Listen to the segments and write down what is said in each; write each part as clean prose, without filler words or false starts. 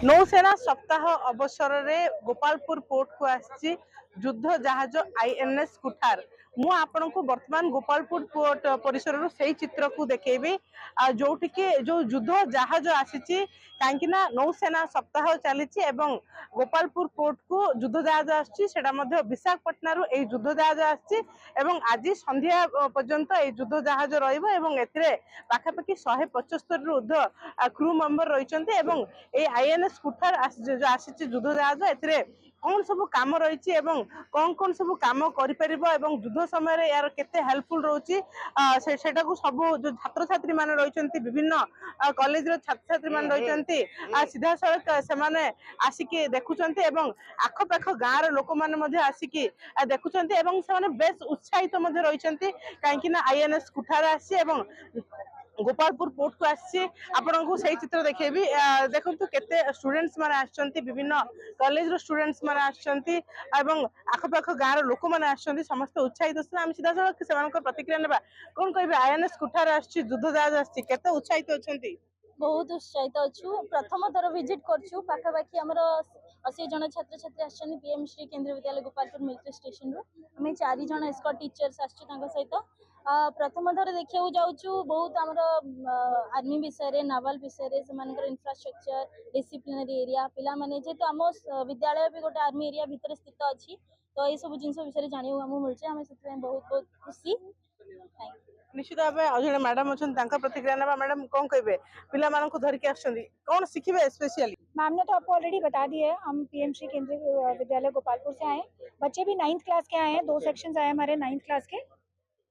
नौसेना सप्ताह अवसर में गोपालपुर पोर्ट को आसी युद्ध जहाज आईएनएस कुठार मु आपण को वर्तमान गोपालपुर पोर्ट परिसर से चित्र को देखेबी जो जो युद्ध जहाज आसी कहीं नौसेना सप्ताह चली गोपालपुर पोर्ट को युद्ध जहाज आसा विशाखापटना युद्ध जहाज आज संध्या पर्यंत युद्ध जहाज रखापाखि 175 ऊर्ध क्रू मेंबर रही आईएनएस कुठार आसी युद्ध जहाज ए कौन सब कम रही कौन कौन सब कम युद्ध समय यार केते हेल्पफुल रोची सेटा को सब जो छात्र छात्री मान रही विभिन्न कॉलेज रो छात्र छात्री मान रही सीधा सड़क से आसिकी देखुं आखपाख गाँव लोक मैंने आसिकी देखुं बेस उत्साहित रही कहीं आईएनएस कुठार आसी गोपालपुर पोर्ट को आसी आपन को सही चित्र देखेबी देखु केते स्टूडेंट्स माने आछंती विभिन्न कॉलेज रो स्टूडेंट्स माने आछंती एवं आखपाख गाँव लोक माने आछंती समस्त उत्साहित अछन हम सीधा सड़क सेमानकर प्रतिक्रिया नेबा कोन कहबे आईएनएस कुठार आछि युद्ध जहाज आछि केते उत्साहित अछंती बहुत उत्साहित अच्छु प्रथम थर विजिट करछु पाखापाखि आमर 80 जन छात्र छात्री आछन पीएम श्री केंद्रीय विद्यालय गोपालपुर मिलिट्री स्टेशन रो हमें 4 जन एस्कॉर्ट टीचर्स आछछु तांका सहित प्रथम थर देखिया जाउछु बहुत आमर आर्मी विषय रे नावल विषय रे समानकर इंफ्रास्ट्रक्चर डिसिप्लिनरी एरिया पिला माने जे तो आम विद्यालय भी गोटे आर्मी एरिया भितर स्थित अछि तो ये सब जिंस विषय जानियो हम मिलছে हम से बहुत बहुत खुशी निश्चित भाव जो मैडम अच्छा प्रतिक्रिया ना मैडम कौन कहे पिला धरिकी कौन शिखे स्पेशली मैम ने तो आपको ऑलरेडी बता दिया है। हम पीएम श्री केंद्रीय विद्यालय गोपालपुर से आए बच्चे भी 9th क्लास के आए हैं 2 सेक्शंस आए हमारे 9th क्लास के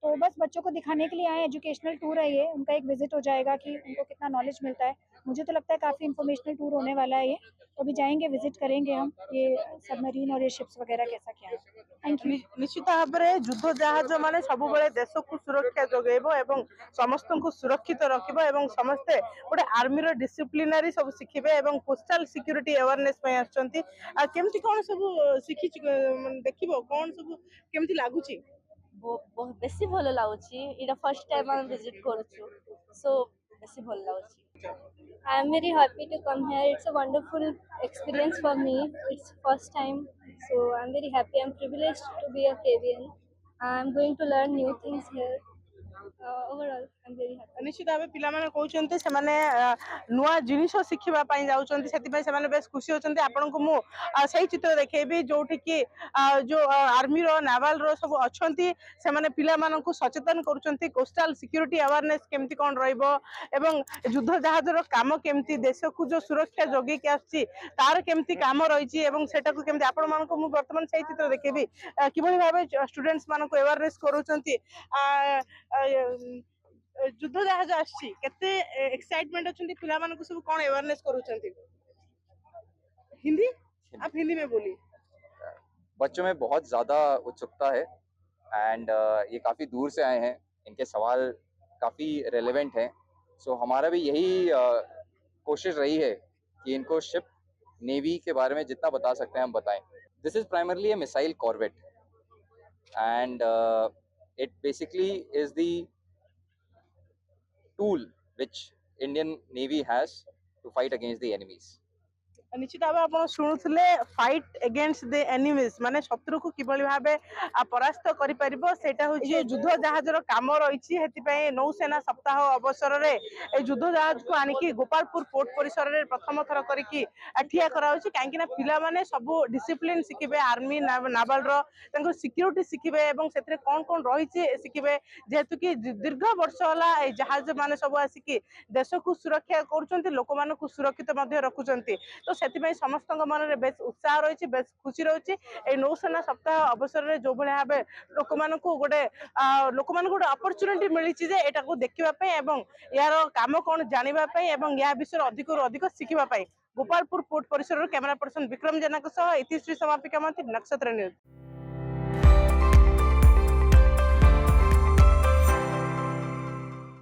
तो बस बच्चों को दिखाने के लिए आए एजुकेशनल टूर है ये उनका एक विजिट हो जाएगा कि उनको कितना नॉलेज मिलता है मुझे तो लगता है काफ़ी इन्फॉर्मेशनल टूर होने वाला है ये तो अभी जाएंगे विजिट करेंगे हम ये सबमरीन और ये शिप्स वगैरह कैसा क्या है। Thank you. निश्चित भाव में युद्ध जहाज माने सब देश को सुरक्षा जोगेब एवं समस्त को सुरक्षित रखिब समस्ते गोटे आर्मी डिसिप्लिनरी सब शिखे और पोस्टाल सिक्यूरीटी अवेयरनेस केमती कौन सब शिखी देख कौन सब केमती लगुच बहुत बेसी भल लागुची इटा फर्स्ट टाइम हम विजिट करछु सो बेसी भल लागुची I am very happy to come here it's a wonderful experience for me it's first time so I am very happy I am privileged to be a Kevian I am going to learn new things here overall I am very happy. निश्चित भाव पिलाने कहते से नुआ जिनिस शिखापी जाऊँच base खुशी होती आपन को मुझे चित्र देखेबी जो कि जो आर्मी रो नावाल रो सब अच्छा से पिला सचेतन कर कोस्टाल सिक्यूरीटी अवेयरनेस केमती कौन रहा युद्ध जहाज काम केमती देश को जो सुरक्षा जगे तार केमती काम रही केमती आपण मानक बर्तमान से चित्र देखेबी कि भाव स्टूडेंट्स मान अवेयरनेस कर युद्ध जहाज आछि केते एक्साइटमेंट अछंती पिला मानको सब कोन अवेयरनेस करूछंती हिंदी आप हिंदी में बोलिए। बच्चों में बहुत ज़्यादा उत्सुकता है एंड ये काफ़ी दूर से आए हैं इनके सवाल काफ़ी रेलेवेंट हैं सो हमारा भी यही कोशिश रही है कि इनको शिप नेवी के बारे में जितना बता सकते हैं हम बताएं। This is primarily A missile corvette and it basically is the tool which Indian Navy has to fight against the enemies. निश्चित भाव आप शुणुले फाइट अगेंस्ट द एनिमीज माने शत्रु को किभली भाबे परास्त करि परिबो सेटा होची युद्ध जहाज रो काम रहिछि हेति पय नौसेना सप्ताह अवसर रे ए युद्ध जहाज को आनिकी गोपालपुर पोर्ट परिसर रे प्रथम थर करिकी ठिया करा होची काहेकि ना पिला माने सब डिसिप्लिन सिखिबे आर्मी नावल रो तंको सिक्यूरिटी सिखिबे एवं सेतरे कोन कोन रहिछि सिखिबे जेहेतु कि दीर्घ वर्ष होला ए जहाज माने सब आसिकी देश को सुरक्षा करचंती लोक मान को सुरक्षित मध्ये रखुचंती तो समस्त मन में बेस उत्साह रही बेस खुशी रही नौसेना सप्ताह अवसर में जो भाव लोक मान गोटे गोटे अपरच्युनिटी मिली यहाँ देखापी यार कम कौन जानापी या विषय अधिक अधिक शिखापी गोपालपुर पोर्ट परिसर कैमरा पर्सन विक्रम जेना इतिश्री समापिका नक्षत्र न्यूज।